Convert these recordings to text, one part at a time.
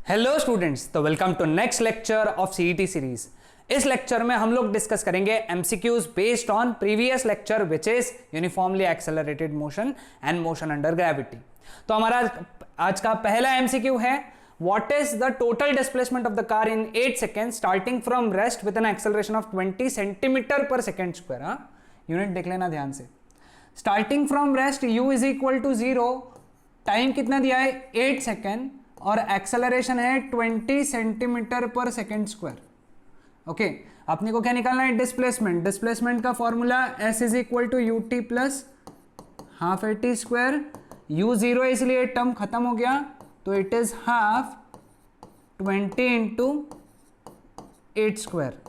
Hello students, तो welcome to next lecture of CET series. इस lecture में हम लोग डिस्कस करेंगे MCQs based on previous lecture which is uniformly accelerated motion and motion under gravity. तो हमारा आज का पहला एमसीक्यू है, what is the total displacement of the car in 8 second starting from rest with an acceleration of 20 centimetre per second square. हाँ, unit देख लेना ध्यान से। Starting from rest u is equal to 0, time कितना दिया है 8 second और acceleration है 20 centimetre per second square. Okay, अपने को क्या निकालना है? डिस्प्लेसमेंट। डिस्प्लेसमेंट का formula s is equal to u t plus half a t square. u 0 है इसलिए टर्म खत्म हो गया, तो it is half 20 into 8 square.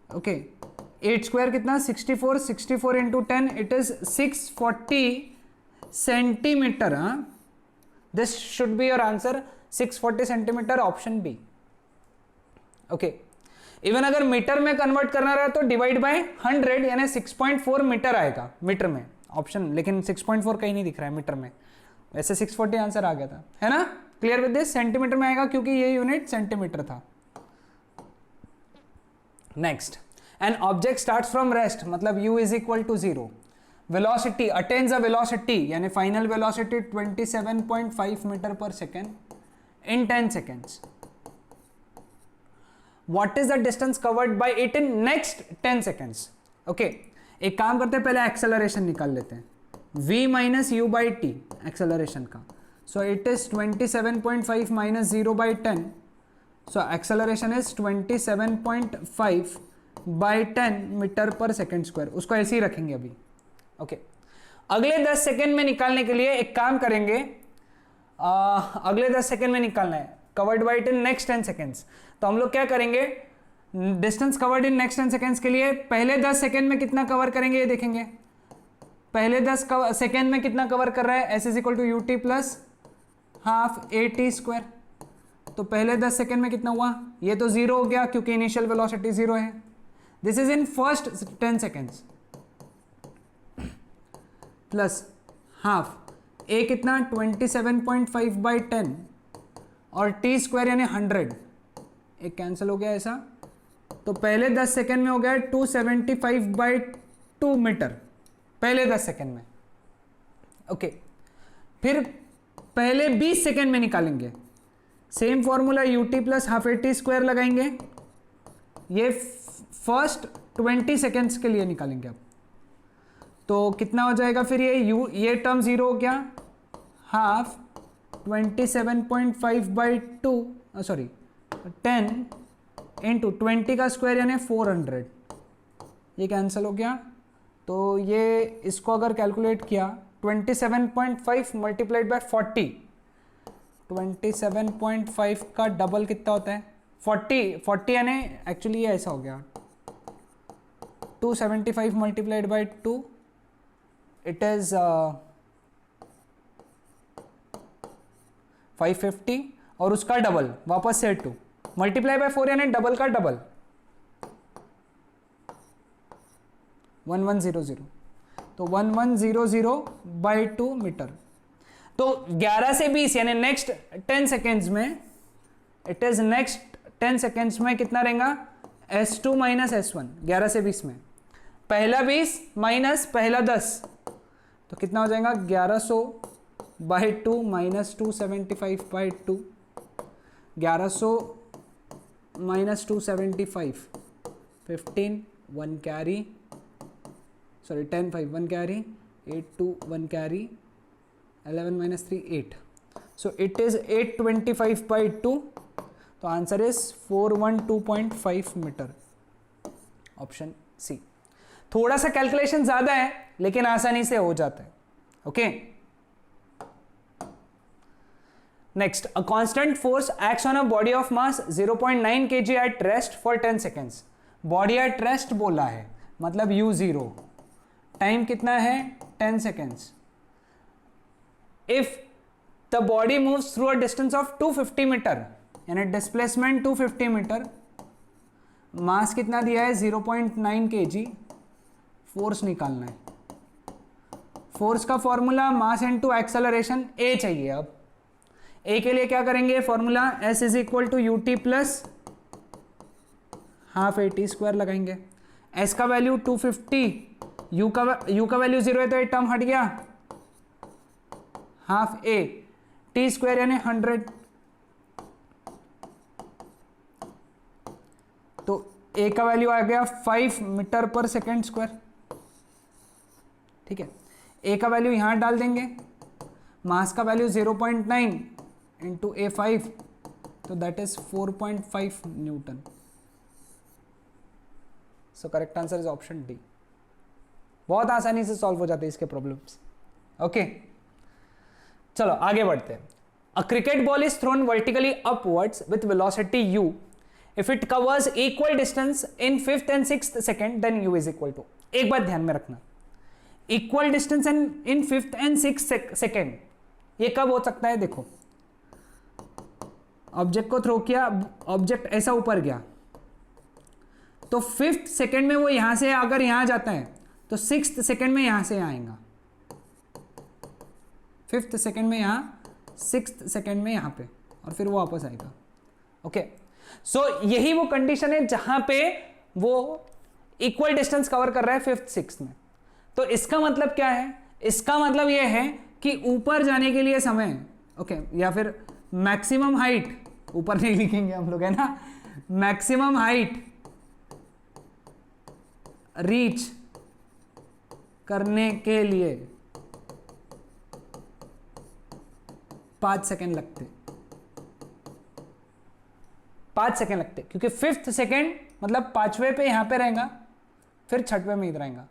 Okay, 8 square कितना? 64। 64 इंटू 10 इट इज 640 सेंटीमीटर। हाँ, this should be your answer, 640 centimetre, option B. Okay, even अगर metre में कन्वर्ट करना रहा तो डिवाइड बाय 100 यानी 6.4 मीटर आएगा मीटर में ऑप्शन, लेकिन 6.4 कहीं नहीं दिख रहा है मीटर में। वैसे 640 आंसर आ गया था, है ना? Clear with this? सेंटीमीटर में आएगा क्योंकि ये यूनिट सेंटीमीटर था। Next, an object starts from rest, मतलब u is equal to 0। Velocity attains a velocity यानी final velocity 27.5 metre per second in 10 seconds. What is the distance covered by it in next 10 seconds? Okay, एक काम करते हैं, पहले acceleration निकाल लेते हैं। v minus u by t acceleration का, so it is 27.5 minus 0 by 10, so acceleration is 27.5 by 10 metre per second square. उसको ऐसे ही रखेंगे अभी। ओके, अगले 10 सेकेंड में निकालने के लिए एक काम करेंगे, अगले 10 सेकेंड में निकालना है covered by it in next 10 seconds. तो हम लोग क्या करेंगे, distance covered in next 10 seconds के लिए पहले 10 सेकेंड में कितना कवर करेंगे ये देखेंगे। पहले 10 सेकेंड में कितना कवर कर रहा है? s is equal to u t plus half a t square. तो पहले 10 सेकेंड में कितना हुआ? ये तो 0 हो गया क्योंकि इनिशियल वेलोसिटी 0 है। This is in first 10 seconds plus half a कितना 27.5 बाई 10 और टी स्क्वायर यानी 100, एक कैंसिल हो गया ऐसा। तो पहले 10 सेकेंड में हो गया 275 बाई 2 मीटर पहले 10 सेकेंड में। ओके, फिर पहले 20 सेकेंड में निकालेंगे, same formula you t plus half a t square लगाएंगे। ये फर्स्ट 20 सेकेंड्स के लिए निकालेंगे अब। तो कितना हो जाएगा फिर? ये टर्म 0 हो गया, हाफ 27.5 बाई 2 सॉरी 10 इंटू 20 का स्क्वायर यानी 400, ये कैंसिल हो गया। तो ये इसको अगर कैलकुलेट किया 27.5 मल्टीप्लाइड बाय 40, 27.5 का डबल कितना होता है? 40 यानी एक्चुअली ये ऐसा हो गया 275 मल्टीप्लाइड बाय 2 इट इज 550 और उसका डबल वापस से 2 मल्टीप्लाई बाय 4 यानी डबल का डबल 1100, तो 1100 बाई 2 मीटर। तो 11 से 20 यानी नेक्स्ट 10 सेकेंड्स में, इट इज नेक्स्ट 10 सेकेंड्स में कितना रहेगा? S2 minus S1। 11 से 20 में पहला 20 माइनस पहला 10, तो कितना हो जाएगा? 1100 by 2 minus 275 by 2, 1100 minus 275 15 1 carry, sorry 10 5 1 carry, 8 2 1 carry, 11 minus 3 8, so it is 825 by 2, तो answer is 412.5 metre, option C. थोड़ा सा कैलकुलेशन ज्यादा है लेकिन आसानी से हो जाता है। Okay, next, a constant force acts on a body of mass 0.9 kg at rest for 10 seconds. Body at rest बोला है, मतलब u0, टाइम कितना है 10 seconds. If the body moves through a distance of 250 metre यानी displacement 250 metre, mass कितना दिया है 0.9 kg, force निकालना है। फोर्स का formula mass into acceleration, a चाहिए। अब ए के लिए क्या करेंगे formula, s is equal to u t plus half a t square लगाएंगे। एस का वैल्यू 250, यू का वैल्यू 0 है तो ये टर्म हट गया, हाफ ए टी स्क्वायर यानी 100, तो ए का वैल्यू आ गया 5 मीटर पर सेकेंड स्क्वायर। ठीक है, ए का वैल्यू यहां डाल देंगे, मास का वैल्यू 0.9 इंटू A5, तो that is 4.5 Newton. So correct answer is option D. बहुत आसानी से सॉल्व हो जाते हैं इसके प्रॉब्लम्स। ओके, चलो आगे बढ़ते हैं। A cricket ball is thrown vertically upwards with velocity u if it covers equal distance in 5th and 6th second then u is equal to, एक बात ध्यान में रखना, equal distance in 5th and 6th second, ये कब हो सकता है? देखो ऑब्जेक्ट को थ्रो किया, ऑब्जेक्ट ऐसा ऊपर गया, तो 5th सेकेंड में वो यहां से अगर यहां जाता है तो 6th सेकेंड में यहां से आएगा, 5th सेकेंड में यहां, 6th सेकेंड में यहां पे, और फिर वो वापस आएगा। ओके, सो यही वो कंडीशन है जहां पे वो इक्वल डिस्टेंस कवर कर रहा है 5th 6th में। तो इसका मतलब क्या है? इसका मतलब यह है कि ऊपर जाने के लिए समय, ओके, या फिर मैक्सिमम हाइट, ऊपर नहीं लिखेंगे हम लोग, है ना, मैक्सिमम हाइट रीच करने के लिए 5 सेकेंड लगते, 5 सेकेंड लगते, क्योंकि 5th सेकेंड मतलब 5वें पे यहां पे रहेगा, फिर 6वें में इधर आएगा,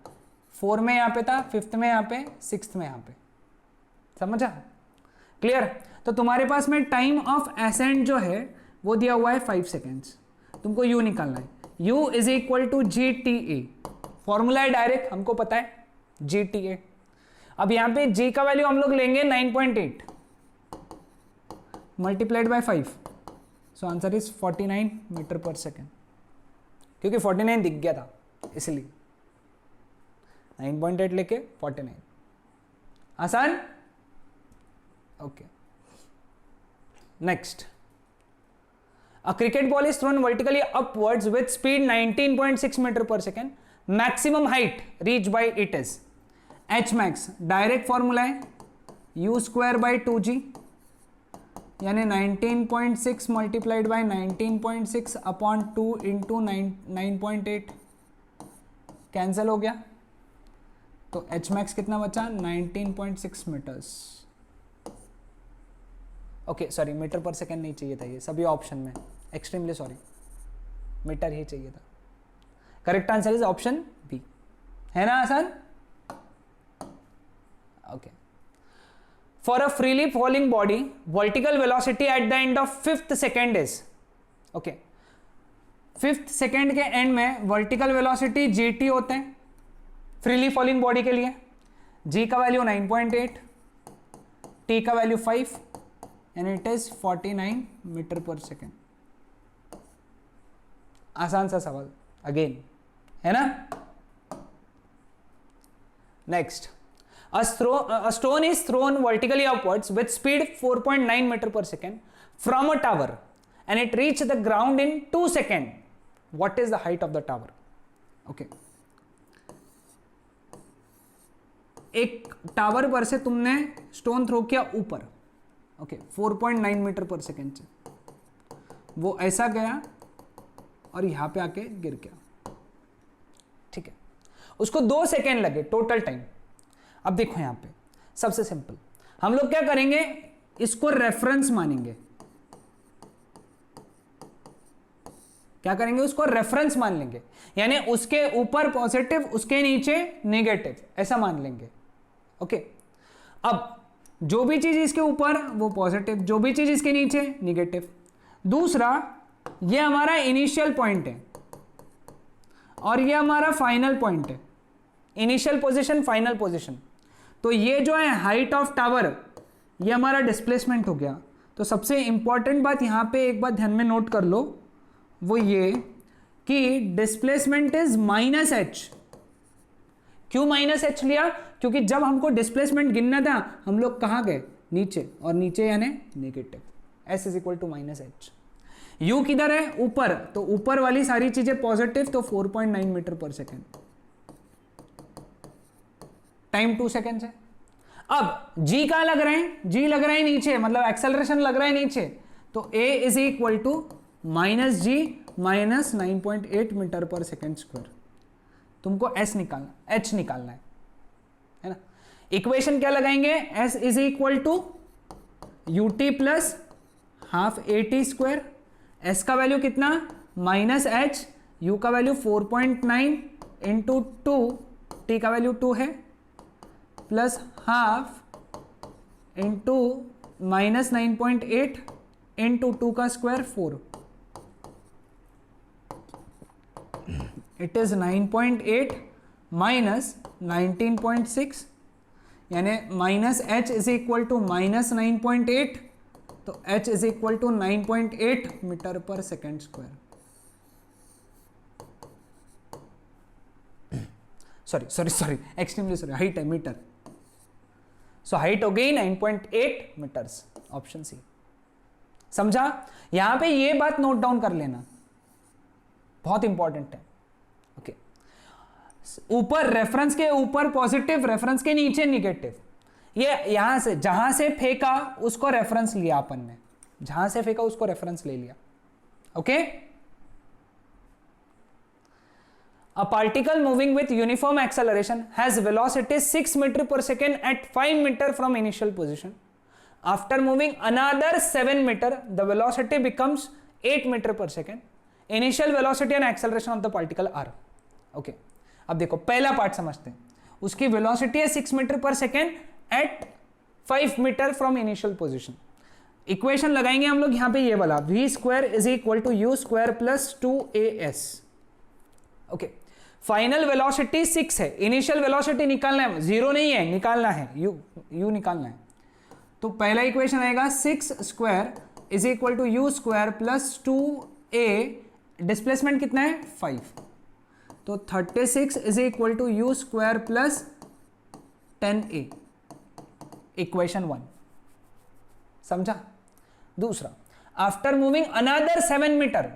4 में यहां पे था, 5th में यहां पे, 6th में यहां पे, समझा? क्लियर? तो तुम्हारे पास में टाइम ऑफ एसेंट जो है वो दिया हुआ है 5 सेकेंड्स, तुमको u निकालना है, u is equal to g t a, formula है डायरेक्ट, हमको पता है जी टी ए। अब यहां पे g का वैल्यू हम लोग लेंगे 9.8 multiplied by 5, so answer is 49 metre per second, क्योंकि 49 दिख गया था इसलिए 9.8 लेके 49, आसान। Okay, next, a cricket ball is thrown vertically upwards with speed 19.6 metre per second, maximum height reach by it is H max, direct formula है u square by 2g, यानी 19.6 multiplied by 19.6 upon 2 into 9.8, cancel हो गया, तो H max कितना बचा? 19.6 metres. Okay, sorry, metre per second नहीं चाहिए था, ये सभी ऑप्शन में, एक्सट्रीमली सॉरी, मीटर ही चाहिए था। Correct answer is option B, है ना आसान? Okay, for a freely falling body vertical velocity at the end of 5th second is, okay, 5th second के एंड में वर्टिकल वेलोसिटी gt होते हैं फ्रीली फॉलिंग बॉडी के लिए, g का वैल्यू 9.8, t का value 5, and it is 49 metre per second. आसान सा सवाल अगेन, है ना? Next, a stone is thrown vertically upwards with speed 4.9 meter per second from a tower and it reached the ground in 2 seconds. What is the height of the tower? Okay. एक tower पर से तुमने stone throw किया ऊपर, okay, 4.9 metre per second से, वो ऐसा गया और यहां पे आके गिर गया, ठीक है, उसको 2 सेकेंड लगे टोटल टाइम। अब देखो यहां पे सबसे सिंपल, हम लोग क्या करेंगे, इसको रेफरेंस मानेंगे, क्या करेंगे, उसको रेफरेंस मान लेंगे, यानी उसके ऊपर पॉजिटिव, उसके नीचे नेगेटिव, ऐसा मान लेंगे। ओके, अब जो भी चीज इसके ऊपर वो पॉजिटिव, जो भी चीज इसके नीचे नेगेटिव। दूसरा, ये हमारा इनिशियल पॉइंट है और ये हमारा फाइनल पॉइंट है, इनिशियल पोजीशन फाइनल पोजीशन। तो ये जो है हाइट ऑफ टावर, ये हमारा डिस्प्लेसमेंट हो गया। तो सबसे इंपॉर्टेंट बात यहां पे एक बात ध्यान में नोट कर लो, वो ये कि डिस्प्लेसमेंट इज -h। क्यों -h लिया? क्योंकि जब हमको डिस्प्लेसमेंट गिनना था हम लोग कहां गए, नीचे, और नीचे यानी negative, s is equal to minus h. u किधर है? ऊपर, तो ऊपर वाली सारी चीजें पॉजिटिव, तो 4.9 metre per second, time 2 second है। अब g कहां लग रहे हैं? g लग रहा है नीचे, मतलब एक्सेलरेशन लग रहा है नीचे, तो a is equal to minus g minus 9.8 metre per second square. तुमको s निकालना, h निकालना है ना। इक्वेशन क्या लगाएंगे? s is equal to ut plus half at square, s का वैल्यू कितना? माइनस h, u का वैल्यू 4.9 इंटू 2, t का वैल्यू 2 है, plus half into minus 9.8 into 2 का स्क्वायर 4, इट इज 9.8 माइनस 19.6, यानी minus H is equal to minus 9.8, तो h is equal to 9.8 metre per second square. Sorry extremely sorry, height है metre, so height हो गई 9.8 metres, option C. समझा? यहां पे ये बात नोट डाउन कर लेना, बहुत इंपॉर्टेंट है। ओके, ऊपर रेफरेंस के ऊपर पॉजिटिव, रेफरेंस के नीचे निगेटिव। ये यहां से जहां से फेंका उसको रेफरेंस लिया अपन ने, जहां से फेंका उसको रेफरेंस ले लिया। Okay, a particle moving with uniform acceleration has velocity 6 meter per second at 5 meter from initial position. After moving another 7 meter, the velocity becomes 8 meter per second. Initial velocity and acceleration of the particle are. Okay, अब देखो पहला part समझते हैं। उसकी velocity है 6 metre per second at 5 metre from initial position. Equation लगाएंगे हम लोग यहां पे ये वाला, v square is equal to u square plus 2as। Okay, final velocity 6 है, इनिशियल वेलोसिटी निकालना है, 0 नहीं है, निकालना है, u निकालना है। तो पहला इक्वेशन आएगा 6 square is equal to u square plus 2a, displacement कितना है? 5, तो 36 is equal to u square plus 10a, equation 1। समझा? दूसरा, after moving another 7 metre,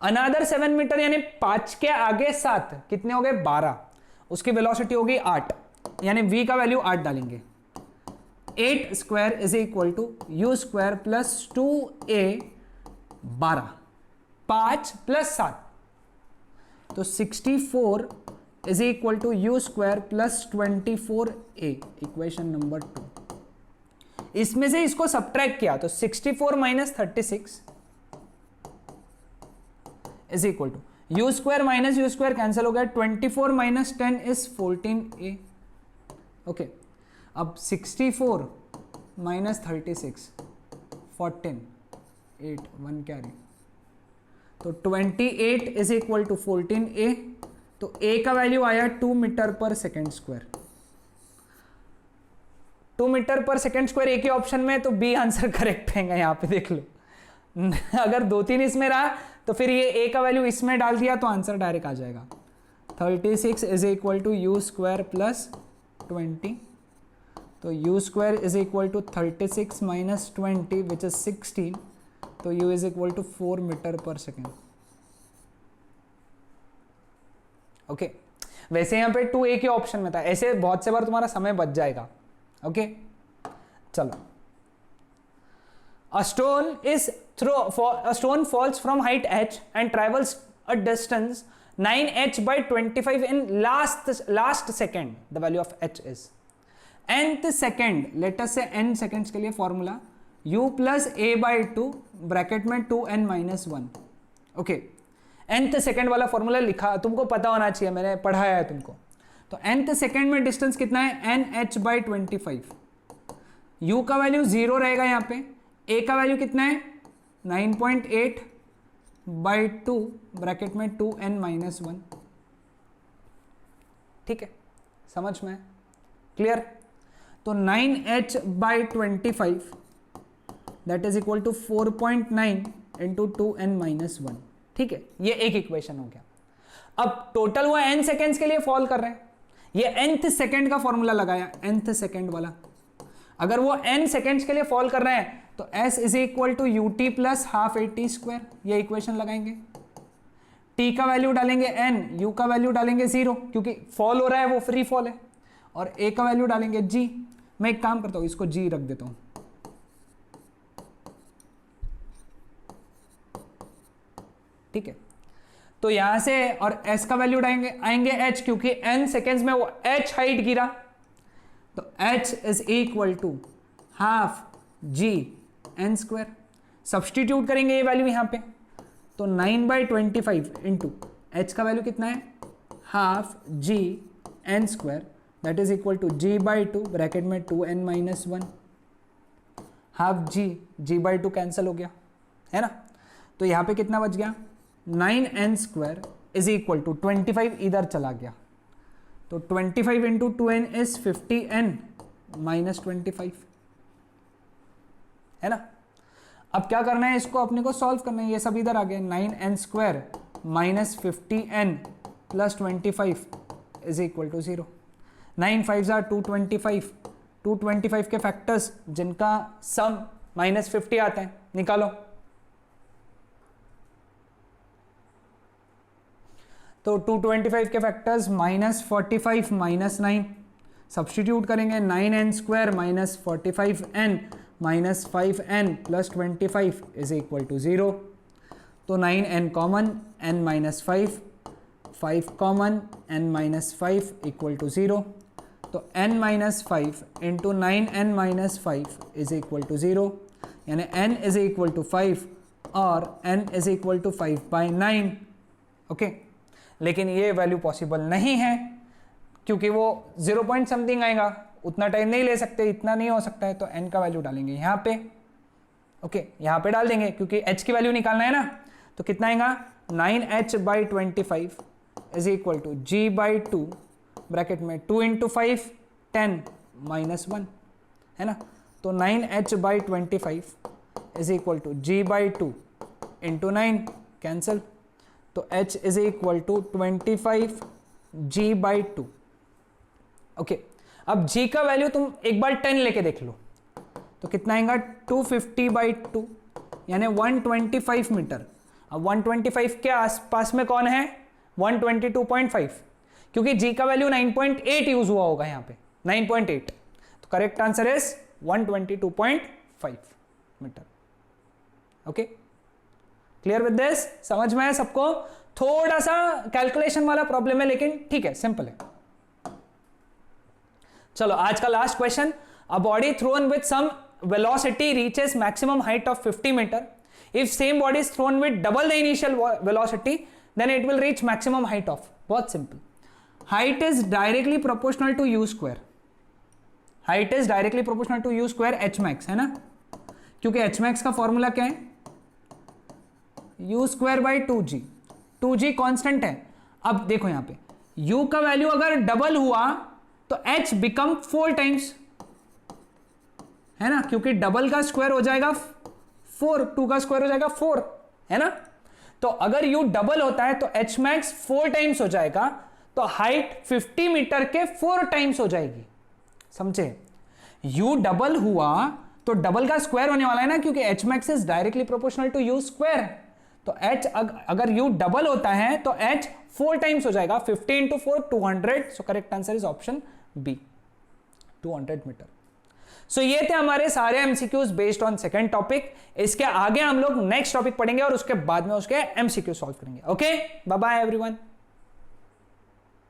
another 7 metre यानी 5 के आगे 7, कितने हो गए? 12, उसकी वेलोसिटी होगी 8, यानी v का वैल्यू 8 डालेंगे। 8 square is equal to u square plus 2a, 12, 5 plus 7, तो 64 is equal to u square plus 24a, equation number 2। इसमें से इसको सब्ट्रैक्ट किया तो 64 minus 36 is equal to u square minus u square cancel हो गया, 24 माइनस 10 इज 14a। ओके, अब 64 minus 36, 14, 8, 1 carry, तो 28 इज इक्वल टू 14a, तो a का वैल्यू आया 2 metre per second square. 2 metre per second square एक ही ऑप्शन में, तो बी आंसर करेक्ट रहेगा। यहां पे देख लो, अगर 2-3 इसमें रहा तो फिर ये a का वैल्यू इसमें डाल दिया तो आंसर डायरेक्ट आ जाएगा। 36 is equal to u square plus 20, तो u square is equal to 36 minus 20 which is 16, तो u is equal to 4 metre per second. Okay, वैसे यहां पे 2a के ऑप्शन में था, ऐसे बहुत से बार तुम्हारा समय बच जाएगा। ओके, चलो, a stone falls from height h and travels a distance 9h by 25 in last second. The value of h is nth second, let us say n seconds के लिए formula u plus a by 2 bracket में 2n minus 1। Okay, nth second वाला formula लिखा, तुमको पता होना चाहिए, मैंने पढ़ाया है तुमको। तो nth सेकेंड में डिस्टेंस कितना है? nh by 25, u का वैल्यू 0 रहेगा यहाँ पे, a का वैल्यू कितना है? 9.8 by 2 ब्रैकेट में 2n minus 1। ठीक है, समझ में? क्लियर? तो 9h by 25 that is equal to 4.9 into 2n minus 1। ठीक है, ये एक इक्वेशन हो गया। अब टोटल हुआ n सेकेंड्स के लिए फॉल कर रहे हैं, ये nth सेकेंड का फॉर्मूला लगाया, nth सेकेंड वाला। अगर वो n सेकेंड्स के लिए फॉल कर रहे हैं तो s is equal to u t plus half a t square, ये इक्वेशन लगाएंगे। t का वैल्यू डालेंगे n, u का वैल्यू डालेंगे 0 क्योंकि फॉल हो रहा है वो फ्री फॉल है, और a का वैल्यू डालेंगे g। मैं एक काम करता हूं, इसको g रख देता हूं, ठीक है। तो यहां से और s का वैल्यू आएंगे h, क्योंकि n सेकेंड्स में वो h हाइट गिरा, तो h is equal to half g n square. Substitute करेंगे ये वैल्यू यहां पे, तो 9/25 इंटू h का वैल्यू कितना है, half g n square, that is equal to g/2 bracket में 2n-1, हाफ g/2 कैंसिल हो गया है ना। तो यहां पे कितना बच गया, 9n square is equal to 25 इधर चला गया, तो 25 इंटू 2n इज 50n-25 है ना। अब क्या करना है, इसको अपने को सॉल्व करना है, ये सब इधर आ गए, 9n square minus 50n plus 25 is equal to 0। 9 5 225, 225 के फैक्टर्स जिनका सम -50 आता है, निकालो। तो 225 के फैक्टर्स -45 -9, सब्सटीट्यूट करेंगे, 9n square minus 45n minus 5n plus 25 is equal to 0। तो 9n common, n minus 5 common, n minus 5 equal to 0। तो n minus 5 into 9n minus 5 is equal to 0, यानी n इज इक्वल टू 5 और n is equal to 5/9। Okay, लेकिन ये value possible नहीं है क्योंकि वो 0 पॉइंट समथिंग आएगा, उतना टाइम नहीं ले सकते, इतना नहीं हो सकता है। तो n का वैल्यू डालेंगे यहाँ पे, ओके यहाँ पे डाल देंगे क्योंकि h की वैल्यू निकालना है ना। तो कितना आएगा, 9h/25 is equal to g/2 bracket में 2 इंटू 5 10 -1 है ना। तो 9h/25 is equal to g/2 into 9 cancel, तो h is equal to 25 g/2। Okay, अब g का वैल्यू तुम एक बार 10 लेके देख लो, तो कितना आएगा, 250/2 यानी 125 मीटर। अब 125 के आसपास में कौन है, 122.5, क्योंकि g का वैल्यू 9.8 यूज हुआ होगा यहाँ पे, 9.8। तो correct answer is 122.5 metre. Okay, clear with this, समझ में है सबको। थोड़ा सा कैलकुलेशन वाला प्रॉब्लम है लेकिन ठीक है, सिंपल है। चलो आज का last question, a body thrown with some velocity reaches maximum height of 50 metre, if same body is thrown with double the initial velocity then it will reach maximum height of. बहुत simple, height is directly proportional to u square, height is directly proportional to u square H max है ना, क्योंकि H max का formula क्या है, u square by 2g, 2g constant है। अब देखो यहां पे u का वैल्यू अगर डबल हुआ तो h बिकम 4 टाइम्स है ना, क्योंकि डबल का स्क्वायर हो जाएगा 4, 2 का स्क्वायर हो जाएगा 4 है ना। तो अगर u डबल होता है तो h मैक्स 4 टाइम्स हो जाएगा, तो हाइट 50 मीटर के 4 टाइम्स हो जाएगी, समझे। u डबल हुआ तो डबल का स्क्वायर होने वाला है ना, क्योंकि h max is directly proportional to u square. तो h अगर u डबल होता है तो h 4 टाइम्स हो जाएगा, 50 into 4 200। So correct answer is option B, 200 metre. सो ये थे हमारे सारे MCQs based on second topic. इसके आगे हम लोग नेक्स्ट टॉपिक पढ़ेंगे और उसके बाद में उसके एमसीक्यू सॉल्व करेंगे। Okay, bye bye everyone.